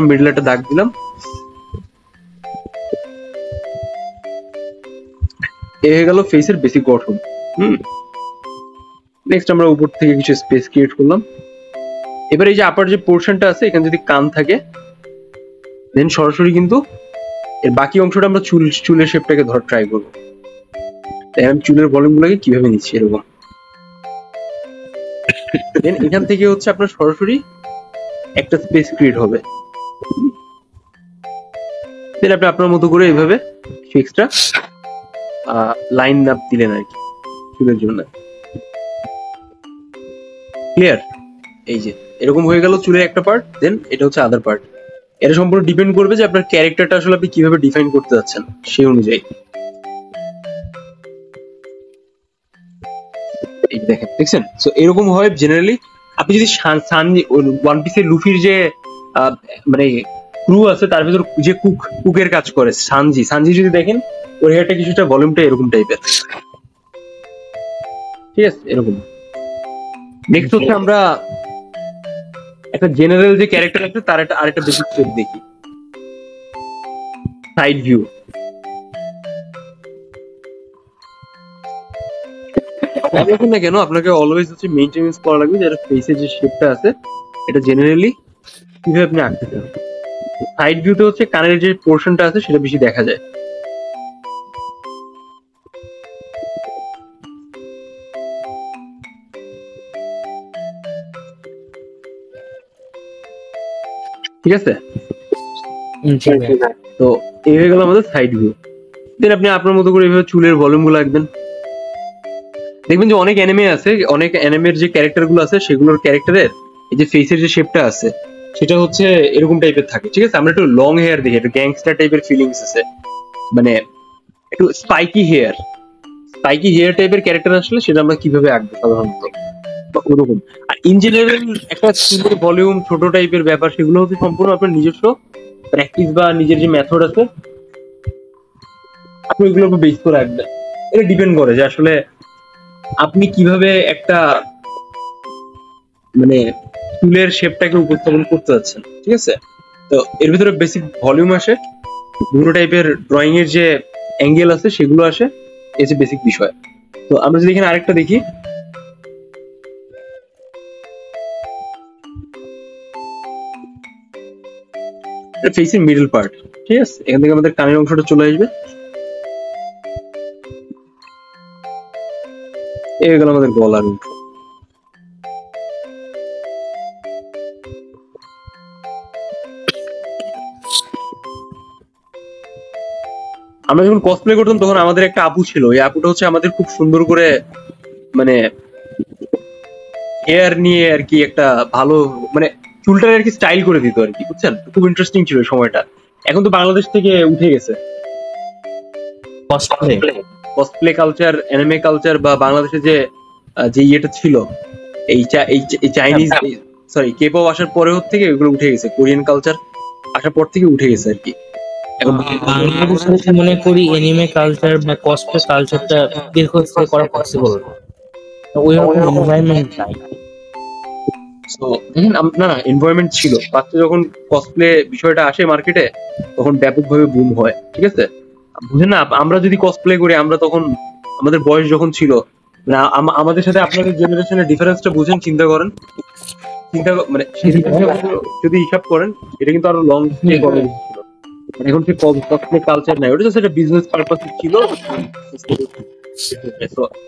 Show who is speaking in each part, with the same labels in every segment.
Speaker 1: মিডলে একটা দাগ দিলাম। এ হয়ে গেল ফেসের বেসিক গঠন। নেক্সট আমরা উপর থেকে কিছু স্পেস ক্রিয়েট করলাম। এবার এই যে আপার যে পোর্শনটা আছে এখানে যদি কান থাকে দেন সরাসরি কিন্তু এর বাকি অংশটা আমরা চুলের শেপটাকে ধর ট্রাই করবো। তাই আমি চুলের ভলিউম গুলোকে কিভাবে নিচ্ছি এরকম। দেন এখান থেকে হচ্ছে আপনার সরাসরি একটা স্পেস ক্রিয়েট হবে। দেন আপনি আপনার মতো করে এইভাবে এক্সট্রা লাইন আপ দিলেন আর কি চুলের জন্য। ক্লিয়ার? এই যে এরকম হয়ে গেল চুলের একটা পার্ট। দেন এটা হচ্ছে আদার পার্ট। এটা সম্পূর্ণ ডিপেন্ড করবে যে আপনার ক্যারেক্টারটা আসলে আপনি কিভাবে ডিফাইন করতে যাচ্ছেন সেই অনুযায়ী। এই দেখেন, দেখছেন? সো এরকম হয় জেনারেলি। আপনি যদি ওয়ান পিসের লুফির যে মানে ক্রু আছে তার ভিতর যে কুকের কাজ করে সানজি যদি দেখেন ওর হেয়ারটা কিছুটা ভলিউমটা এরকম টাইপের, ঠিক আছে? এরকম। নেক্সট হচ্ছে আমরা একটা জেনারেল যে ক্যারেক্টার আছে তার একটা আরেকটা বেসিক শেপ দেখি। Side view. দেখুন না কেন আপনাকে অলওয়েজ হচ্ছে মেইনটেনেন্স করা লাগবে যে ফেসের যে শেপটা আছে এটা জেনারেলি কিভাবে আপনি আঁকতে চান। সাইড ভিউতে হচ্ছে কানের যে পোর্শনটা আছে সেটা বেশি দেখা যায়। ঠিক আছে? তো এই হয়ে গেল আমাদের সাইড ভিউ। দেন আপনি আপনার মতো করে এইভাবে চুলের ভলিউম গুলো আঁকবেন। দেখবেন যে অনেক অ্যানিমে আছে, অনেক অ্যানিমের যে ক্যারেক্টার গুলো আছে সেগুলোর ক্যারেক্টারের এই যে ফেসের যে শেপটা আছে সেটা হচ্ছে এরকম টাইপের থাকে। ঠিক আছে? আমরা একটু লং হেয়ার দেখি, একটু গ্যাংস্টার টাইপের ফিলিংস আছে, মানে একটু স্পাইকি হেয়ার টাইপের ক্যারেক্টার আসলে সেটা আমরা কিভাবে আঁকবো সাধারণত ওরকম। আর ইন জেনারেল একটা চুলের ভলিউম ছোট টাইপের ব্যাপার সেগুলো হচ্ছে সম্পূর্ণ আপনার নিজস্ব প্র্যাকটিস বা নিজের যে মেথড আছে আপনি ওইগুলোর উপর বেস করে আঁকবেন। এটা ডিপেন্ড করে যে আসলে আপনি কিভাবে একটা মানে চুলের শেপটাকে উপস্থাপন করতে যাচ্ছেন। ঠিক আছে? তো এর ভিতরে বেসিক ভলিউম আসে, বিভিন্ন টাইপের ড্রয়িং এর যে অ্যাঙ্গেল আছে সেগুলো আসে, এই যে বেসিক বিষয়। তো আমরা যদি এখানে আরেকটা দেখি, ফেসের মিডল পার্ট। ঠিক আছে? এখান থেকে আমাদের কানের অংশটা চলে আসবে। এই হয়ে গেল আমাদের গলার অংশ। আমরা যখন কসপ্লে করতাম তখন আমাদের একটা আপু ছিল, এই আপুটা হচ্ছে আমাদের খুব সুন্দর করে মানে হেয়ার নিয়ে আর কি একটা ভালো মানে চুলটার আর কি স্টাইল করে দিত আর কি, বুঝছেন? খুব ইন্টারেস্টিং ছিল সময়টা। এখন তো বাংলাদেশ থেকে উঠে গেছে কসপ্লে কালচার, অ্যানিমে কালচার বা বাংলাদেশে যে যে ইয়েটা ছিল এই চাইনিজ সরি কে-পপ আসার পরে থেকে এগুলো উঠে গেছে, কোরিয়ান কালচার আসার পর থেকে উঠে গেছে আর কি। এখন
Speaker 2: বাংলাদেশে মনে করি অ্যানিমে কালচার বা কসপ্লে কালচারটা দীর্ঘস্থায়ী করা পসিবল ওই রকম এনভায়রনমেন্ট নাই।
Speaker 1: সো দেখেন না এনভায়রনমেন্ট ছিল, বাচ্চা যখন কসপ্লে বিষয়টা আসে মার্কেটে তখন ব্যাপকভাবে বুম হয়। ঠিক আছে? বুঝেন না, আমরা যদি কসপ্লে করি আমরা তখন আমাদের বয়স যখন ছিল না আমাদের সাথে আপনাদের জেনারেশনের ডিফারেন্সটা বুঝেন, চিন্তা করেন, মানে যদি হিসাব করেন এটা কিন্তু আরো লং স্টে করে ছিল। এখন সে কসপ্লে কালচার নাই, ওটা জাস্ট একটা বিজনেস পারপাস ছিল।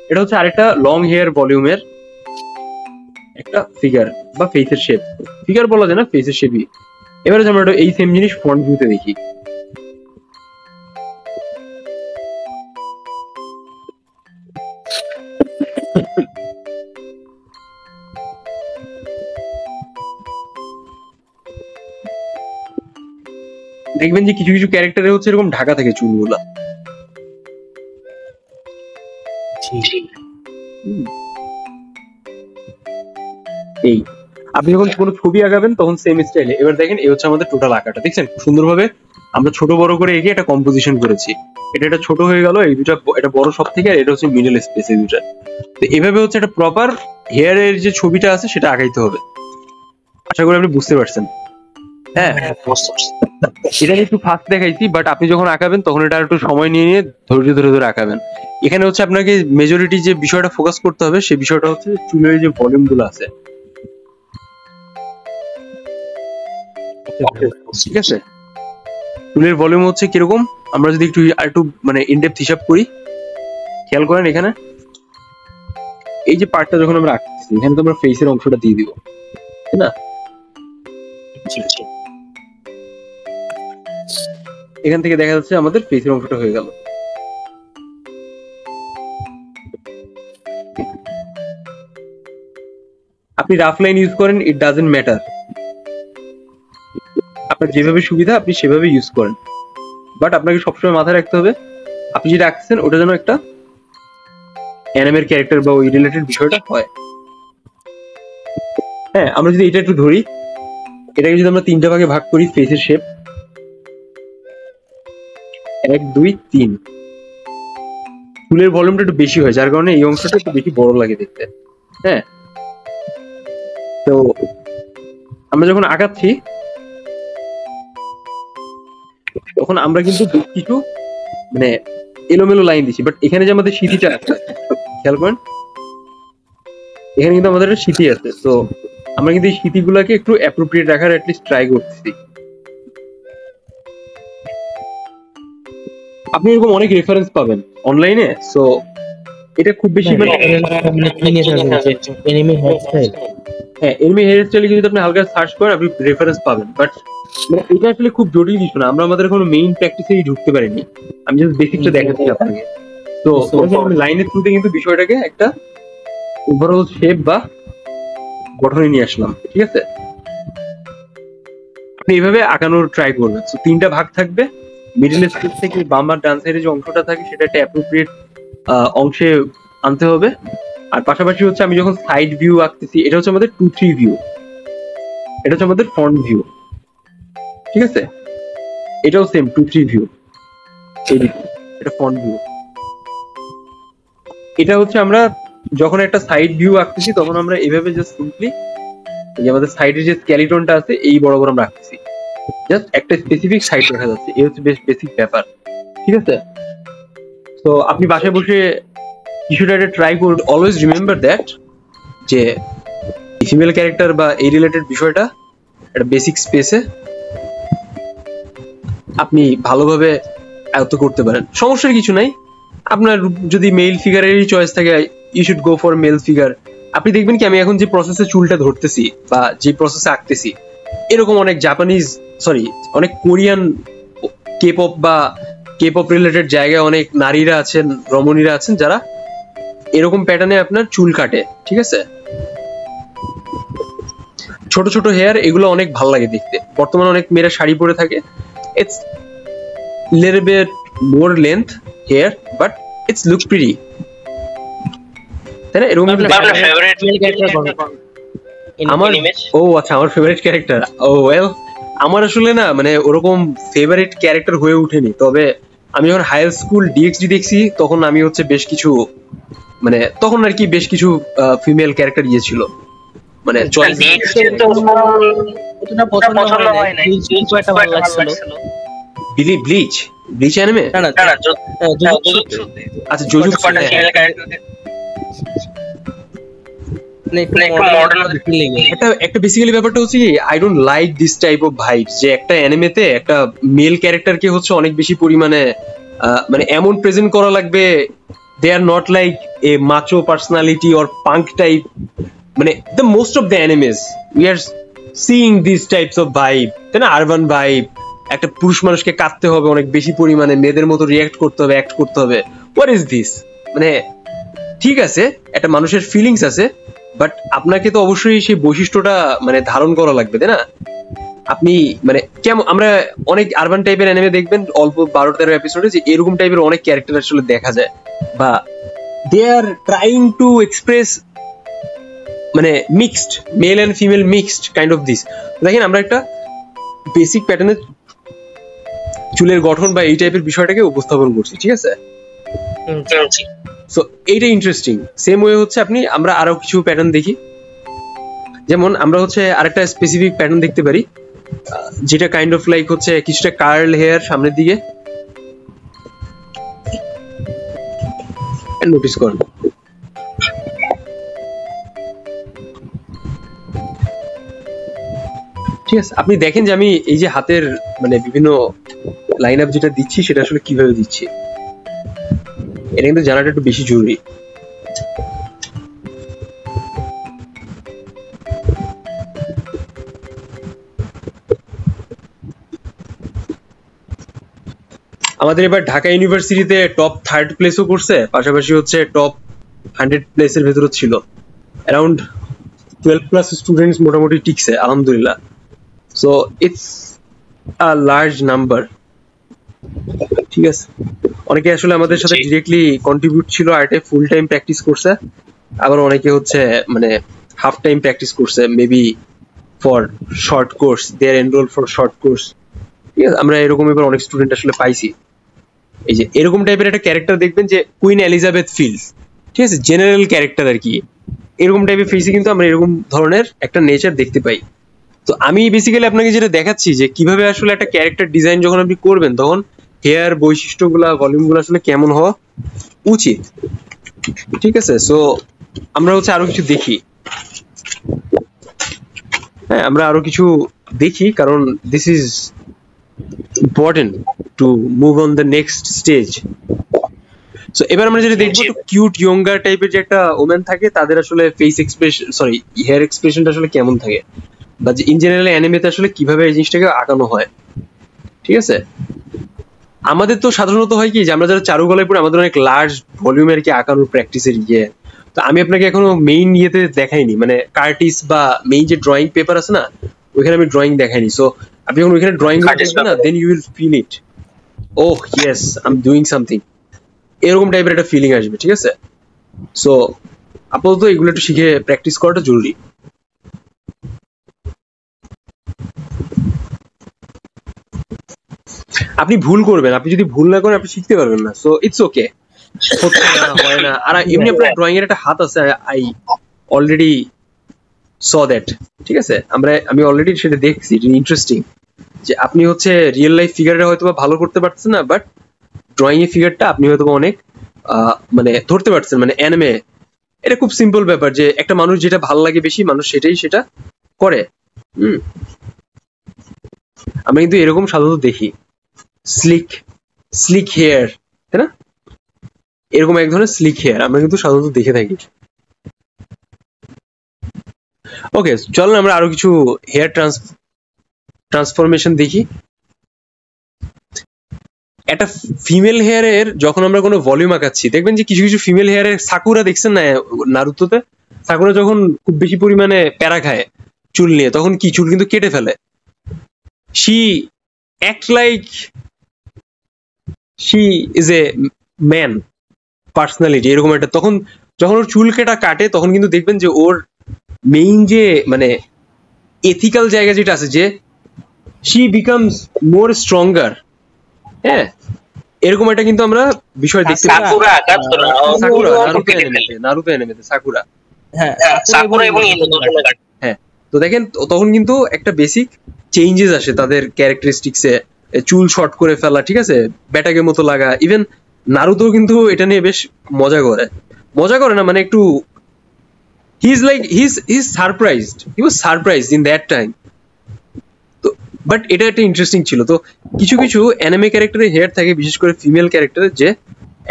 Speaker 1: এটা হচ্ছে আরেকটা লং হেয়ার ভলিউমের একটা ফিগার বা ফেসের শেপ। ফিগার বলা যায় না, ফেসের শেপই। এবারে আমরা এই সেম জিনিস ফ্রন্ট ভিউতে দেখি। দেখবেন যে কিছু কিছু ক্যারেক্টারে হচ্ছে এরকম ঢাকা থাকে চুলগুলা। এই আপনি যখন কোনো ছবি আঁকাবেন তখন সেম স্টাইলে। এবার দেখেন এই হচ্ছে আমাদের টোটাল আঁকাটা, দেখছেন? সুন্দরভাবে আমরা ছোট বড় করে এগিয়ে একটা কম্পোজিশন করেছি। এটা ছোট হয়ে গেল, এই দুটা এটা বড় সব থেকে, আর এটা হচ্ছে মিডল স্পেস। এই দুটা তো এভাবে হচ্ছে একটা প্রপার হেয়ারের যে ছবিটা আছে সেটা আঁকাইতে হবে। আশা করি আপনি বুঝতে পারছেন। হ্যাঁ, এটা একটু ফাস্ট দেখাইছি, বাট আপনি যখন আঁকাবেন তখন এটা একটু সময় নিয়ে নিয়ে ধৈর্য ধরে ধরে আঁকাবেন। এখানে হচ্ছে আপনাকে মেজরিটি যে বিষয়টা ফোকাস করতে হবে সেই বিষয়টা হচ্ছে চুলের যে ভলিউম গুলো আছে, ঠিক আছে? চুলের ভলিউম হচ্ছে কিরকম, আমরা যদি একটু মানে ইনডেপথ হিসাব করি, খেয়াল করেন এখানে এই যে পার্টটা যখন আমরা আঁকতেছি এখানে তো আমরা ফেসের অংশটা দিয়ে দিব, তাই না? এখান থেকে দেখা যাচ্ছে আমাদের ফেসের অংশটা হয়ে গেল। আপনি রাফ লাইন ইউজ করেন, ইট ডাজন্ট ম্যাটার, আপনার যেভাবে সুবিধা আপনি সেভাবে ইউজ করেন, বাট আপনাকে সবসময় মাথায় রাখতে হবে আপনি যেটা আঁকছেন ওটা যেন একটা অ্যানিমের ক্যারেক্টার বা ওই রিলেটেড বিষয়টা হয়। হ্যাঁ, আমরা যদি এটা একটু ধরি, এটাকে যদি আমরা 3টা ভাগে ভাগ করি, ফেসের শেপ 1 2 3, চুলের ভলিউমটা একটু বেশি হয় যার কারণে এই অংশটা একটু বেশি বড় লাগে দেখতে। হ্যাঁ, তো আমরা যখন আঁকাচ্ছি তখন আমরা কিন্তু কিছু মানে এলোমেলো লাইন দিচ্ছি, বাট এখানে যে আমাদের স্মৃতিটা আছে, খেয়াল করেন এখানে কিন্তু আমাদের স্মৃতি আছে, তো আমরা কিন্তু এই স্মৃতিগুলোকে একটু অ্যাপ্রোপ্রিয়েট রাখার অ্যাটলিস্ট ট্রাই করতেছি। আপনি এরকম অনেক রেফারেন্স পাবেন অনলাইনে, সো এটা খুব বেশি মানে
Speaker 2: এনিমে হেয়ারস্টাইল,
Speaker 1: হ্যাঁ এনিমে হেয়ার স্টাইলে যদি আপনি হালকা সার্চ করেন আপনি রেফারেন্স পাবেন, বাট মানে এটা আসলে খুব জটিল কিছু না, আমরা আমাদের কোনো মেইন প্র্যাকটিসেই ঢুকতে পারিনি, আমি জাস্ট বেসিকটা দেখাচ্ছি আপনাকে। তো আমি লাইনের থ্রুতে কিন্তু বিষয়টাকে একটা ওভারঅল শেপ বা গঠনে নিয়ে আসলাম, ঠিক আছে? আপনি এইভাবে আঁকানোর ট্রাই করবেন। তো 3টা ভাগ থাকবে, মিডল স্পেস থেকে বাম আর ডান সাইডে যে অংশটা থাকে সেটা একটা অ্যাপ্রোপ্রিয়েট অংশে আনতে হবে। আর পাশাপাশি হচ্ছে আমি যখন সাইড ভিউ আঁকতেছি, এটা হচ্ছে আমাদের 2-3 ভিউ, এটা হচ্ছে আমাদের ফ্রন্ট ভিউ, ঠিক আছে? এটাও সেম 2-3 ভিউ, এটা ফ্রন্ট ভিউ। এটা হচ্ছে আমরা যখন একটা সাইড ভিউ আঁকতেছি তখন আমরা এভাবে জাস্ট সিম্পলি এই আমাদের সাইডের যে স্কেলিটনটা আছে এই বরাবর আমরা আঁকতেছি, জাস্ট একটা স্পেসিফিক সাইড দেখা যাচ্ছে, এই হচ্ছে বেশ বেসিক ব্যাপার, ঠিক আছে? তো আপনি বাসায় বসে কিছুটা একটা ট্রাই করুন। অলওয়েজ রিমেম্বার দ্যাট যে ফিমেল ক্যারেক্টার বা এই রিলেটেড বিষয়টা একটা বেসিক স্পেসে আপনি ভালোভাবে আয়ত্ত করতে পারেন, সমস্যার কিছু নাই। আপনার যদি মেল ফিগারেরই চয়েস থাকে, you should go for male figure. আপনি দেখবেন কি আমি এখন যে প্রসেসে চুলটা ধরতেছি বা যে প্রসেসে আঁকতেছি, এরকম অনেক জাপানিজ অনেক কোরিয়ান কেপপ রিলেটেড জায়গায় অনেক নারীরা আছেন, রমণীরা আছেন যারা এরকম প্যাটার্নে আপনার চুল কাটে, ঠিক আছে? ছোট ছোট হেয়ার, এগুলো অনেক ভালো লাগে দেখতে। বর্তমানে অনেক মেয়েরা শাড়ি পরে থাকে, it's little bit more length hair but it's look pretty, তাই না? এরকম আমার আচ্ছা, আমার ফেভারিট ক্যারেক্টার, ওয়েল আমার আসলে না মানে ওরকম ফেভারিট ক্যারেক্টার হয়ে ওঠেনি, তবে আমি যখন হায়ার স্কুল ডিএক্সডি দেখছি তখন আমি হচ্ছে বেশ কিছু মানে তখন আর কি বেশ কিছু ফিমেল ক্যারেক্টার ছিল, মানে ব্লিচ অ্যানিমে, আচ্ছা জুজুৎসু, একটা বেসিক্যালি ব্যাপারটা হচ্ছে কি, I don't like this type of vibes যে একটা অ্যানিমেতে একটা মেল ক্যারেক্টারকে হচ্ছে অনেক বেশি পরিমাণে মানে এমন প্রেজেন্ট করা লাগবে, they are not like a macho personality or punk type, মানে the most of the animes we are seeing this types of vibe, তাই না? আরবান ভাইব, একটা পুরুষ মানুষকে কাঁদতে হবে অনেক বেশি পরিমাণে, মেয়েদের মতো রিয়াক্ট করতে হবে, অ্যাক্ট করতে হবে, হোয়াট ইজ দিস? মানে ঠিক আছে একটা মানুষের ফিলিংস আছে, বাট আপনাকে তো অবশ্যই সেই বৈশিষ্ট্যটা মানে ধারণ করা লাগবে, তাই না? আপনি মানে কেমন, আমরা অনেক আরবান টাইপের অ্যানিমে দেখবেন অল্প 12-13 এপিসোডে যে এরকম টাইপের অনেক ক্যারেক্টার আসলে দেখা যায়, বা they are trying to express মানে mixed male and female mixed kind of this. দেখেন আমরা একটা বেসিক প্যাটার্নে চুলের গঠন বা এই টাইপের বিষয়টাকে উপস্থাপন করছি, ঠিক আছে? সো এইটা ইন্টারেস্টিং। সেম ওয়ে হচ্ছে আমরা আরো কিছু প্যাটার্ন দেখি, যেমন আমরা হচ্ছে আরেকটা স্পেসিফিক প্যাটার্ন দেখতে পারি, যেটা কাইন্ড অফ লাইক হচ্ছে কিছুটা কার্ল হেয়ার সামনের দিকে, নোটিস করেন। ঠিক আছে, আপনি দেখেন যে আমি এই যে হাতের মানে বিভিন্ন লাইন আপ যেটা দিচ্ছি সেটা আসলে কিভাবে দিচ্ছি, এটা কিন্তু জানাটা একটু বেশি জরুরি। আমাদের এবার ঢাকা ইউনিভার্সিটিতে টপ 3rd প্লেসও করছে, পাশাপাশি হচ্ছে টপ 100 প্লেসের ভেতরে ছিল। অ্যারাউন্ড 12+ স্টুডেন্টস মোটামুটি টিকছে আলহামদুলিল্লাহ। So it's a large number. ঠিক আছে, অনেকে আসলে আমাদের সাথে ডিরেক্টলি কন্ট্রিবিউট ছিল আর্টে, ফুল টাইম প্র্যাকটিস করছে, আবার অনেকে হচ্ছে মানে হাফ টাইম প্র্যাকটিস করছে, maybe for short course, they are enrol for short course. ঠিক আছে, আমরা এরকম এবার অনেক স্টুডেন্ট আসলে পাইছি। এই যে এরকম টাইপের একটা ক্যারেক্টার দেখবেন যে কুইন এলিজাবেথ ফিল্ডস, ঠিক আছে, জেনারেল ক্যারেক্টার আর কি, এরকম টাইপের ফেসে কিন্তু আমরা এরকম ধরনের একটা নেচার দেখতে পাই। তো আমি বেসিক্যালি আপনাকে যেটা দেখাচ্ছি যে কিভাবে আসলে একটা ক্যারেক্টার ডিজাইন যখন আপনি করবেন তখন হেয়ার বৈশিষ্ট্যগুলা ভলিউমগুলো আসলে কেমন হওয়া উচিত। ঠিক আছে, সো আমরা হচ্ছে আরো কিছু দেখি। হ্যাঁ, আমরা আরো কিছু দেখি, কারণ this is important to move on the next stage. So এবার আমরা যেটা দেখবো, একটু কিউট ইয়ঙ্গার টাইপের যে একটা ওমেন থাকে, তাদের আসলে ফেস এক্সপ্রেশন, সরি হেয়ার এক্সপ্রেশনটা আসলে কেমন থাকে, বা যে ইন জেনারেল অ্যানিমেতে আসলে কিভাবে এই জিনিসটাকে আঁকানো হয়। ঠিক আছে, আমাদের তো সাধারণত হয় কি যে আমরা যারা চারুকলায় পড়ি আমাদের অনেক লার্জ ভলিউমের কি আঁকানোর প্র্যাকটিসের ইয়ে, তো আমি আপনাকে এখনো মেইন ইয়েতে দেখাইনি, মানে কার্টিস বা মেইন যে ড্রয়িং পেপার আছে না, ওইখানে আমি ড্রয়িং দেখাইনি। সো আপনি যখন ওইখানে ড্রয়িং দেখবেন না, then you will feel it, oh yes I am doing something, এরকম টাইপের একটা ফিলিং আসবে। ঠিক আছে, সো আপাতত এগুলো একটু শিখে প্র্যাকটিস করাটা জরুরি। আপনি ভুল করবেন, আপনি যদি ভুল না করেন আপনি শিখতে পারবেন না। সো ইটস ওকে, হচ্ছে না হয় না। আর এমনি আপনার ড্রয়িং এর একটা হাত আছে, আই অলরেডি স দ্যাট। ঠিক আছে, আমি অলরেডি সেটা দেখছি, ইট ইন্টারেস্টিং যে আপনি হচ্ছে রিয়েল লাইফ ফিগারটা হয়তো ভালো করতে পারছেন না, বাট ড্রয়িং এর ফিগারটা আপনি হয়তো অনেক মানে ধরতে পারছেন, মানে অ্যানিমে। এটা খুব সিম্পল ব্যাপার যে একটা মানুষ যেটা ভালো লাগে বেশি, মানুষ সেটা করে। আমরা কিন্তু এরকম সাধারণত দেখি স্লিক হেয়ার, তাই না? এরকম এক ধরনের স্লিক হেয়ার আমরা কিন্তু সাধারণত দেখে থাকি। ওকে, চলুন আমরা আরো কিছু হেয়ার ট্রান্সফরমেশন দেখি। একটা ফিমেল হেয়ারের যখন আমরা কোনো ভলিউম আঁকাচ্ছি, দেখবেন যে কিছু কিছু ফিমেল হেয়ারের সাকুরা দেখছেন না নারুতোতে, সাকুরা যখন খুব বেশি পরিমাণে প্যারা খায় চুল নিয়ে, তখন কি চুল কিন্তু কেটে ফেলে। she act like she is a man personality, এরকম একটা। তখন যখন ওর চুল কেটা কাটে তখন কিন্তু দেখবেন যে ওর মেইন যে মানে এথিক্যাল জায়গা যেটা আছে, যে she becomes more stronger। হ্যাঁ, এরকম একটা কিন্তু আমরা বিষয় দেখতে পাই। সাকুরা নারুতো অ্যানিমেতে সাকুরা, হ্যাঁ সাকুরা এবং হ্যাঁ। তো দেখেন তখন কিন্তু একটা বেসিক চেঞ্জেস আসে তাদের ক্যারেক্টারিস্টিক্সে, চুল শর্ট করে ফেলা, ঠিক আছে, ব্যাটাকের মতো লাগা। ইভেন নারুতো কিন্তু এটা নিয়ে বেশ মজা করে না, মানে একটু he is surprised in that time. তো বাট এটা একটা ইন্টারেস্টিং ছিল। তো কিছু কিছু অ্যানিমে ক্যারেক্টারের হেয়ার থাকে, বিশেষ করে ফিমেল ক্যারেক্টারের, যে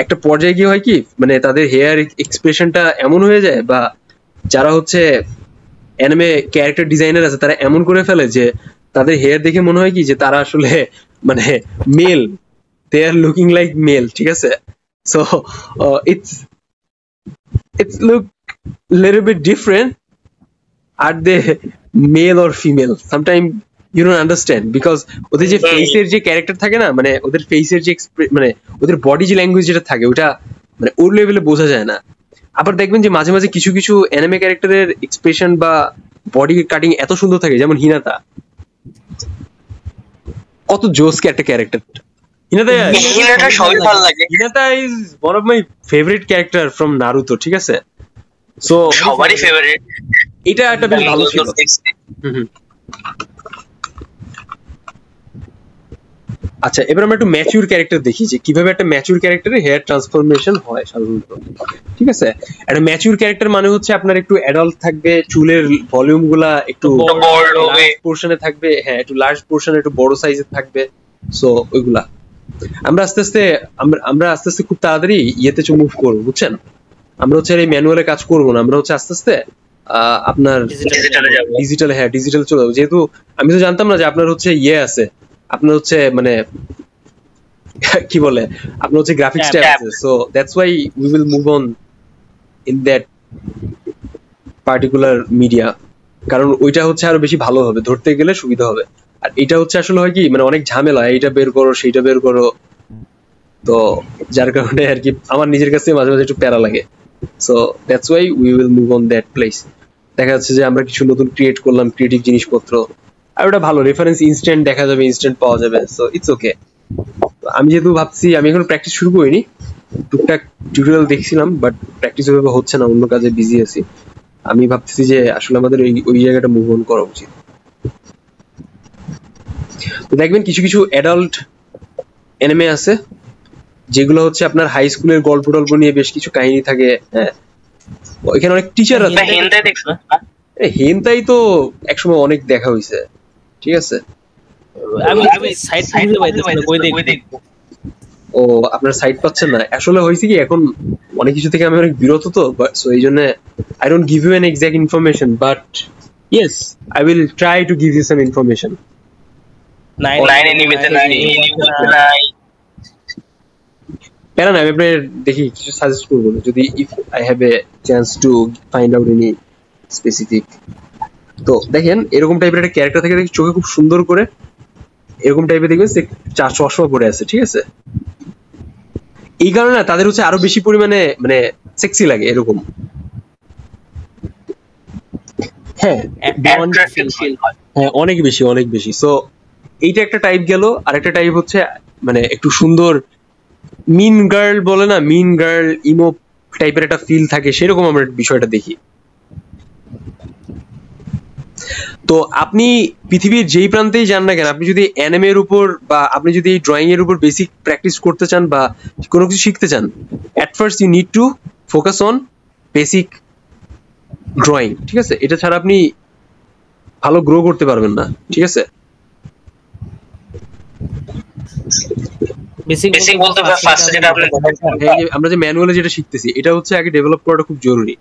Speaker 1: একটা পর্যায়ে গিয়ে হয় কি, মানে তাদের হেয়ার এক্সপ্রেশনটা এমন হয়ে যায়, বা যারা হচ্ছে অ্যানিমে ক্যারেক্টার ডিজাইনার আছে তারা এমন করে ফেলে যে তাদের হেয়ার দেখে মনে হয় কি যে তারা আসলে মানে male, they are looking like male. ঠিক আছে, so it's look little bit different. আর they male or female, sometime you don't understand, because ওদের যে ফেসের যে ক্যারেক্টার থাকে না, মানে ওদের ফেসের যে মানে ওদের বডি যে ল্যাঙ্গুয়েজ যেটা থাকে, ওটা মানে ওর লেভেলে বোঝা যায় না। আবার দেখবেন যে মাঝে মাঝে কিছু কিছু অ্যানিমে ক্যারেক্টারের এক্সপ্রেশন বা বডি কাটিং এত সুন্দর থাকে, যেমন হিনাতা, কত জোস একটা character. Hinata is one of my favourite character from Naruto. ঠিক আছে, সো সবারই ফেভারিট, এটা একটা বেশ ভালো ছিল। আচ্ছা, এবার আমরা একটু ম্যাচিউর ক্যারেক্টার দেখি যে কিভাবে একটা ম্যাচিউর ক্যারেক্টারে হেয়ার ট্রান্সফরমেশন হয় সাধারণত। ঠিক আছে, একটা ম্যাচিউর ক্যারেক্টার মানে হচ্ছে আপনার একটু অ্যাডাল্ট থাকবে, চুলের ভলিউম গুলা একটু
Speaker 3: বড় হবে,
Speaker 1: পোর্শনে থাকবে, হ্যাঁ একটু লার্জ পোর্শনে একটু বড় সাইজের থাকবে। সো ওইগুলা আমরা আস্তে আস্তে আমরা আস্তে আস্তে খুব তাড়াতাড়ি ইয়েতে মুভ করবো, বুঝছেন? আমরা হচ্ছে এই ম্যানুয়ালে কাজ করবো না, আমরা হচ্ছে আস্তে আস্তে আপনার ডিজিটালে, হ্যাঁ ডিজিটাল চলে যাবো। যেহেতু আমি তো জানতাম না যে আপনার হচ্ছে ইয়ে আছে, আপনার হচ্ছে মানে কি বলে, আপনার হচ্ছে গ্রাফিক্স ট্যাব আছে। So that's why we will move on in that particular media, কারণ ওইটা হচ্ছে আরো বেশি ভালো হবে, ধরতে গেলে সুবিধা হবে। আর এটা হচ্ছে আসলে হয় কি, মানে অনেক ঝামেলা, এইটা বের করো সেইটা বের করো, তো যার কারণে আর কি আমার নিজের কাছে মাঝে মাঝে একটু প্যারা লাগে। So that's why we will move on that place. দেখা যাচ্ছে যে আমরা কিছু নতুন ক্রিয়েট করলাম, ক্রিয়েটিভ জিনিসপত্র, আর ওটা ভালো রেফারেন্স ইনস্ট্যান্ট দেখা যাবে, ইনস্ট্যান্ট পাওয়া যাবে। So it's okay. আমি যেহেতু ভাবছি, আমি এখন প্র্যাকটিস শুরু করিনি, টুকটাক টিউটোরিয়াল দেখছিলাম, বাট প্র্যাকটিস ওইভাবে হচ্ছে না, অন্য কাজে বিজি আছি। আমি ভাবতেছি যে আসলে আমাদের ওই জায়গাটা মুভ অন করা উচিত। তো দেখবেন কিছু কিছু অ্যাডাল্ট অ্যানিমে আছে যেগুলো হচ্ছে আপনার হাই স্কুলের গল্প টল্প নিয়ে বেশ কিছু কাহিনী থাকে। হ্যাঁ, এখানে অনেক টিচার আছে। হেনতাই তো একসময় অনেক দেখা হয়েছে, ঠিক আছে।
Speaker 2: আমি সাইট খুঁজে পাইতেছি না, কই দেখব?
Speaker 1: ও, আপনার সাইট পাচ্ছেন না? আসলে হয়েছে কি, এখন অনেক কিছু থেকে আমি অনেক বিরত, তো সো এই জন্য I don't give you an exact information, but yes I will try to give you some information.
Speaker 3: Nine এনিমেতে নাই।
Speaker 1: প্যারা না, আমি আপনার দেখি কিছু সাজেস্ট করবো যদি if I have a chance to find out any specific. তো দেখেন এরকম টাইপের একটা ক্যারেক্টার থাকে, দেখি চোখে খুব সুন্দর করে এরকম টাইপের দেখবেন চশমা পরে আছে, ঠিক আছে। এই কারণে না তাদের হচ্ছে আরো বেশি পরিমাণে মানে সেক্সি লাগে এরকম। হ্যাঁ হ্যাঁ, অনেক বেশি অনেক বেশি। সো এইটা একটা টাইপ গেল। আর একটা টাইপ হচ্ছে মানে একটু সুন্দর মিন গার্ল বলে না, মিন গার্ল ইমো টাইপের একটা ফিল থাকে, সেরকম আমরা বিষয়টা দেখি। তো আপনি পৃথিবীর যেই প্রান্তেই যান না কেন, আপনি যদি অ্যানিমের উপর বা আপনি যদি এই ড্রয়িং এর উপর বেসিক প্র্যাকটিস করতে চান বা কোনো কিছু শিখতে চান, at first you need to focus on basic drawing, ঠিক আছে। এটা ছাড়া আপনি ভালো গ্রো করতে পারবেন না, ঠিক আছে।
Speaker 3: বেসিক বলতে ফার্স্ট যেটা আপনি
Speaker 1: আমরা যে ম্যানুয়ালে যেটা শিখতেছি, এটা হচ্ছে আগে ডেভেলপ করাটা খুব জরুরি।